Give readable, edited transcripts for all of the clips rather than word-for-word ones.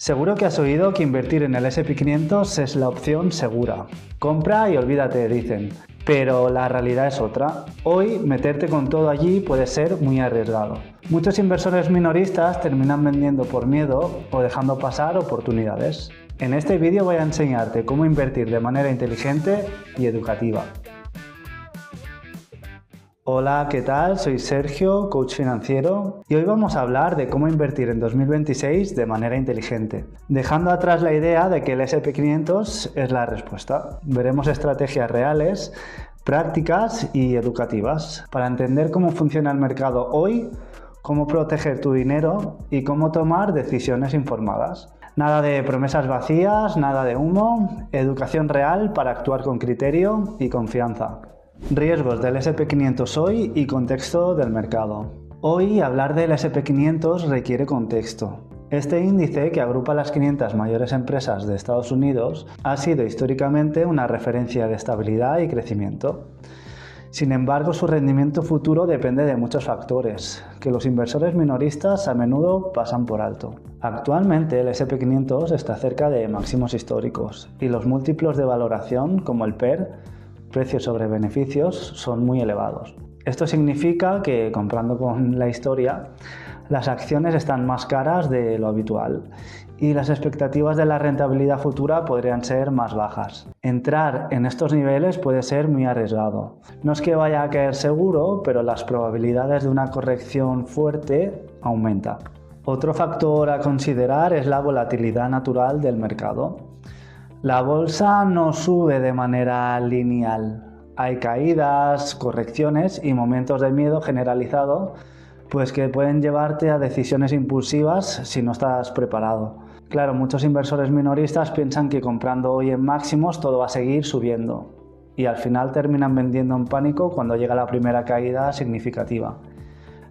Seguro que has oído que invertir en el S&P 500 es la opción segura. Compra y olvídate, dicen. Pero la realidad es otra. Hoy, meterte con todo allí puede ser muy arriesgado. Muchos inversores minoristas terminan vendiendo por miedo o dejando pasar oportunidades. En este vídeo voy a enseñarte cómo invertir de manera inteligente y educativa. Hola, ¿qué tal? Soy Sergio, coach financiero, y hoy vamos a hablar de cómo invertir en 2026 de manera inteligente, dejando atrás la idea de que el S&P 500 es la respuesta. Veremos estrategias reales, prácticas y educativas para entender cómo funciona el mercado hoy, cómo proteger tu dinero y cómo tomar decisiones informadas. Nada de promesas vacías, nada de humo, educación real para actuar con criterio y confianza. Riesgos del S&P 500 hoy y contexto del mercado. Hoy hablar del S&P 500 requiere contexto. Este índice, que agrupa las 500 mayores empresas de Estados Unidos, ha sido históricamente una referencia de estabilidad y crecimiento. Sin embargo, su rendimiento futuro depende de muchos factores, que los inversores minoristas a menudo pasan por alto. Actualmente el S&P 500 está cerca de máximos históricos y los múltiplos de valoración, como el PER, precios sobre beneficios, son muy elevados. Esto significa que, comprando con la historia, las acciones están más caras de lo habitual y las expectativas de la rentabilidad futura podrían ser más bajas. Entrar en estos niveles puede ser muy arriesgado. No es que vaya a caer seguro, pero las probabilidades de una corrección fuerte aumentan. Otro factor a considerar es la volatilidad natural del mercado. La bolsa no sube de manera lineal. Hay caídas, correcciones y momentos de miedo generalizado, pues que pueden llevarte a decisiones impulsivas si no estás preparado. Claro, muchos inversores minoristas piensan que comprando hoy en máximos todo va a seguir subiendo y al final terminan vendiendo en pánico cuando llega la primera caída significativa.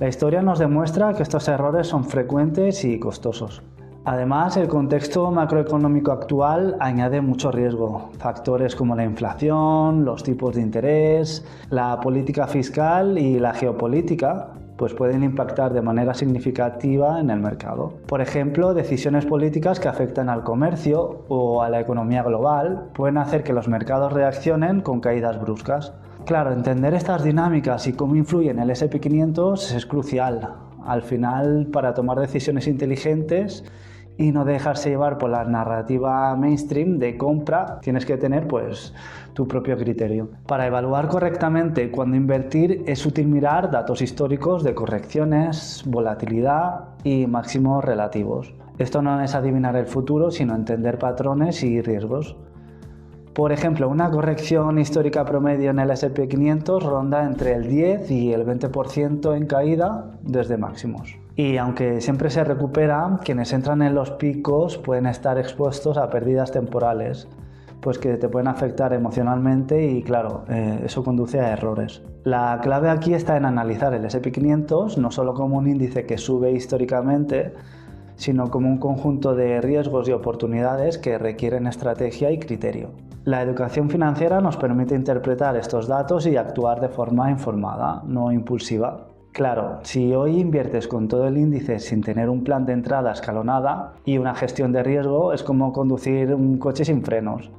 La historia nos demuestra que estos errores son frecuentes y costosos. Además, el contexto macroeconómico actual añade mucho riesgo. Factores como la inflación, los tipos de interés, la política fiscal y la geopolítica pues pueden impactar de manera significativa en el mercado. Por ejemplo, decisiones políticas que afectan al comercio o a la economía global pueden hacer que los mercados reaccionen con caídas bruscas. Claro, entender estas dinámicas y cómo influyen en el S&P 500 es crucial. Al final, para tomar decisiones inteligentes y no dejarse llevar por la narrativa mainstream de compra, tienes que tener tu propio criterio. Para evaluar correctamente cuándo invertir es útil mirar datos históricos de correcciones, volatilidad y máximos relativos. Esto no es adivinar el futuro, sino entender patrones y riesgos. Por ejemplo, una corrección histórica promedio en el S&P 500 ronda entre el 10 y el 20% en caída desde máximos. Y aunque siempre se recupera, quienes entran en los picos pueden estar expuestos a pérdidas temporales, pues que te pueden afectar emocionalmente y claro, eso conduce a errores. La clave aquí está en analizar el S&P 500 no solo como un índice que sube históricamente, sino como un conjunto de riesgos y oportunidades que requieren estrategia y criterio. La educación financiera nos permite interpretar estos datos y actuar de forma informada, no impulsiva. Claro, si hoy inviertes con todo el índice sin tener un plan de entrada escalonada y una gestión de riesgo, es como conducir un coche sin frenos.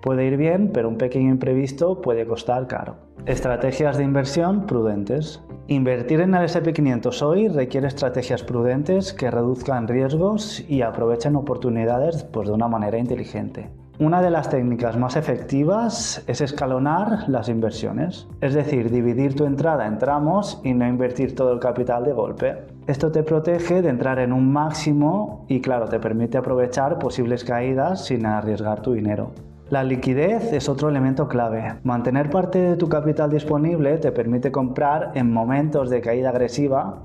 Puede ir bien, pero un pequeño imprevisto puede costar caro. Estrategias de inversión prudentes. Invertir en el S&P 500 hoy requiere estrategias prudentes que reduzcan riesgos y aprovechen oportunidades de una manera inteligente. Una de las técnicas más efectivas es escalonar las inversiones, es decir, dividir tu entrada en tramos y no invertir todo el capital de golpe. Esto te protege de entrar en un máximo y, claro, te permite aprovechar posibles caídas sin arriesgar tu dinero. La liquidez es otro elemento clave. Mantener parte de tu capital disponible te permite comprar en momentos de caída agresiva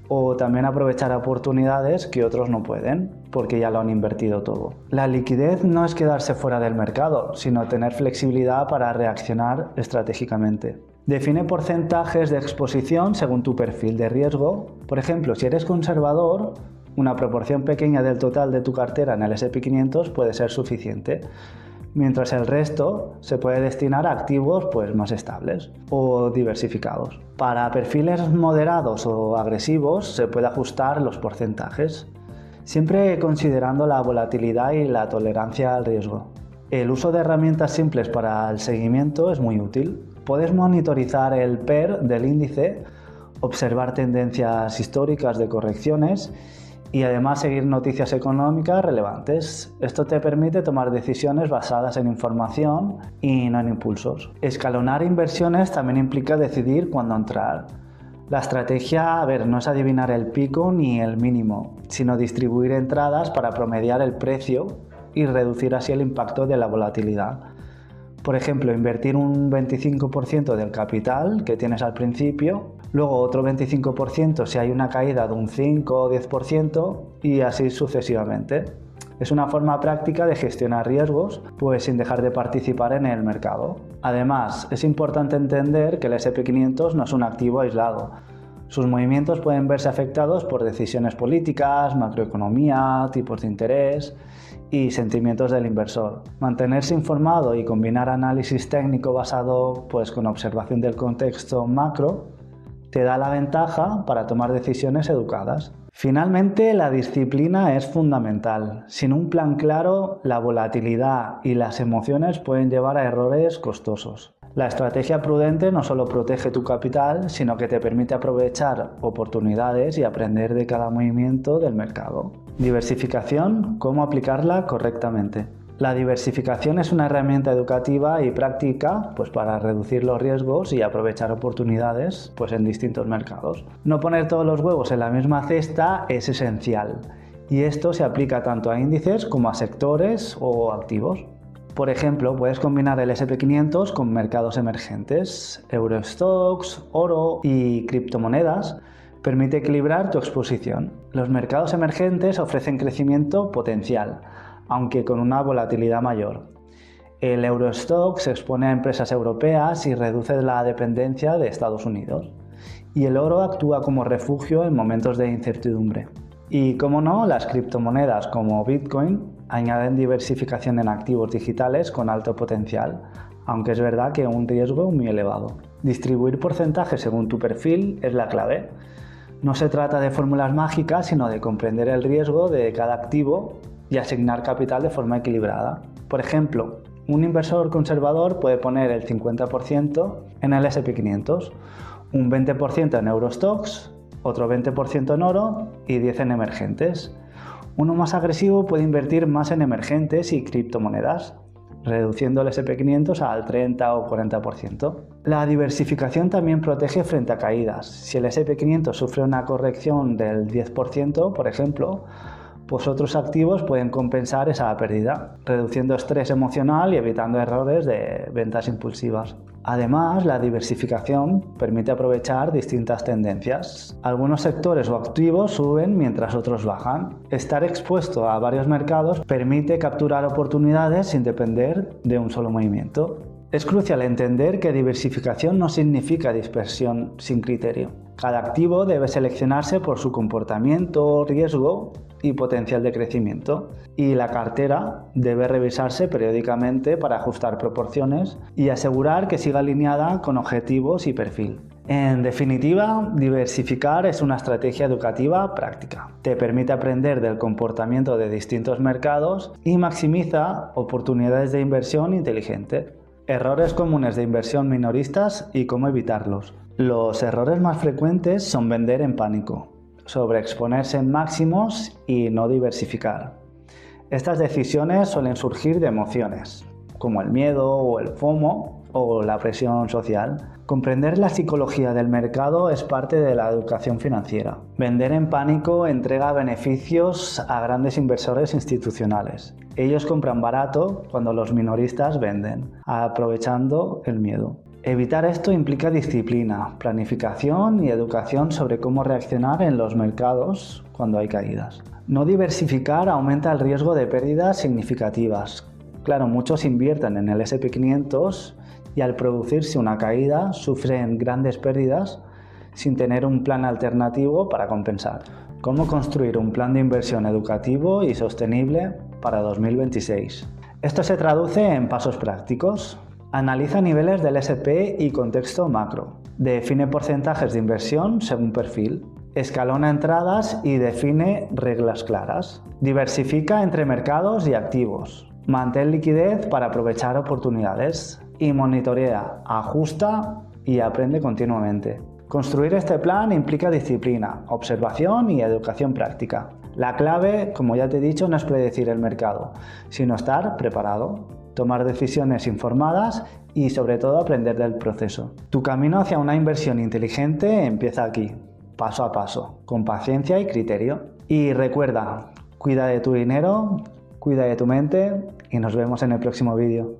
o también aprovechar oportunidades que otros no pueden, porque ya lo han invertido todo. La liquidez no es quedarse fuera del mercado, sino tener flexibilidad para reaccionar estratégicamente. Define porcentajes de exposición según tu perfil de riesgo. Por ejemplo, si eres conservador, una proporción pequeña del total de tu cartera en el S&P 500 puede ser suficiente, mientras el resto se puede destinar a activos más estables o diversificados. Para perfiles moderados o agresivos se puede ajustar los porcentajes. siempre considerando la volatilidad y la tolerancia al riesgo. El uso de herramientas simples para el seguimiento es muy útil. Puedes monitorizar el PER del índice, observar tendencias históricas de correcciones y además seguir noticias económicas relevantes. Esto te permite tomar decisiones basadas en información y no en impulsos. Escalonar inversiones también implica decidir cuándo entrar. La estrategia, no es adivinar el pico ni el mínimo, sino distribuir entradas para promediar el precio y reducir así el impacto de la volatilidad. Por ejemplo, invertir un 25% del capital que tienes al principio, luego otro 25% si hay una caída de un 5 o 10% y así sucesivamente. Es una forma práctica de gestionar riesgos, pues sin dejar de participar en el mercado. Además, es importante entender que el S&P 500 no es un activo aislado. Sus movimientos pueden verse afectados por decisiones políticas, macroeconomía, tipos de interés y sentimientos del inversor. Mantenerse informado y combinar análisis técnico basado con observación del contexto macro te da la ventaja para tomar decisiones educadas. Finalmente, la disciplina es fundamental. Sin un plan claro, la volatilidad y las emociones pueden llevar a errores costosos. La estrategia prudente no solo protege tu capital, sino que te permite aprovechar oportunidades y aprender de cada movimiento del mercado. Diversificación, ¿cómo aplicarla correctamente? La diversificación es una herramienta educativa y práctica para reducir los riesgos y aprovechar oportunidades en distintos mercados. No poner todos los huevos en la misma cesta es esencial y esto se aplica tanto a índices como a sectores o activos. Por ejemplo, puedes combinar el S&P 500 con mercados emergentes, Eurostoxx, oro y criptomonedas. Permite equilibrar tu exposición. Los mercados emergentes ofrecen crecimiento potencial, aunque con una volatilidad mayor. El Eurostoxx se expone a empresas europeas y reduce la dependencia de Estados Unidos. Y el oro actúa como refugio en momentos de incertidumbre. Y, como no, las criptomonedas como Bitcoin añaden diversificación en activos digitales con alto potencial, aunque es verdad que un riesgo muy elevado. Distribuir porcentajes según tu perfil es la clave. No se trata de fórmulas mágicas, sino de comprender el riesgo de cada activo y asignar capital de forma equilibrada. Por ejemplo, un inversor conservador puede poner el 50% en el S&P 500, un 20% en Eurostoxx, otro 20% en oro y 10% en emergentes. Uno más agresivo puede invertir más en emergentes y criptomonedas, reduciendo el S&P 500 al 30 o 40%. La diversificación también protege frente a caídas. Si el S&P 500 sufre una corrección del 10%, por ejemplo, otros activos pueden compensar esa pérdida, reduciendo estrés emocional y evitando errores de ventas impulsivas. Además, la diversificación permite aprovechar distintas tendencias. Algunos sectores o activos suben mientras otros bajan. Estar expuesto a varios mercados permite capturar oportunidades sin depender de un solo movimiento. Es crucial entender que diversificación no significa dispersión sin criterio. Cada activo debe seleccionarse por su comportamiento, riesgo y potencial de crecimiento, y la cartera debe revisarse periódicamente para ajustar proporciones y asegurar que siga alineada con objetivos y perfil. En definitiva, diversificar es una estrategia educativa práctica. Te permite aprender del comportamiento de distintos mercados y maximiza oportunidades de inversión inteligente. Errores comunes de inversión minoristas y cómo evitarlos. Los errores más frecuentes son vender en pánico, sobreexponerse en máximos y no diversificar. Estas decisiones suelen surgir de emociones, como el miedo o el FOMO o la presión social. Comprender la psicología del mercado es parte de la educación financiera. Vender en pánico entrega beneficios a grandes inversores institucionales. Ellos compran barato cuando los minoristas venden, aprovechando el miedo. Evitar esto implica disciplina, planificación y educación sobre cómo reaccionar en los mercados cuando hay caídas. No diversificar aumenta el riesgo de pérdidas significativas. Claro, muchos invierten en el S&P 500 y al producirse una caída sufren grandes pérdidas sin tener un plan alternativo para compensar. ¿Cómo construir un plan de inversión educativo y sostenible para 2026? Esto se traduce en pasos prácticos. Analiza niveles del S&P y contexto macro. Define porcentajes de inversión según perfil. Escalona entradas y define reglas claras. Diversifica entre mercados y activos. Mantén liquidez para aprovechar oportunidades. Y monitorea, ajusta y aprende continuamente. Construir este plan implica disciplina, observación y educación práctica. La clave, como ya te he dicho, no es predecir el mercado, sino estar preparado, tomar decisiones informadas y sobre todo aprender del proceso. Tu camino hacia una inversión inteligente empieza aquí, paso a paso, con paciencia y criterio. Y recuerda, cuida de tu dinero, cuida de tu mente y nos vemos en el próximo vídeo.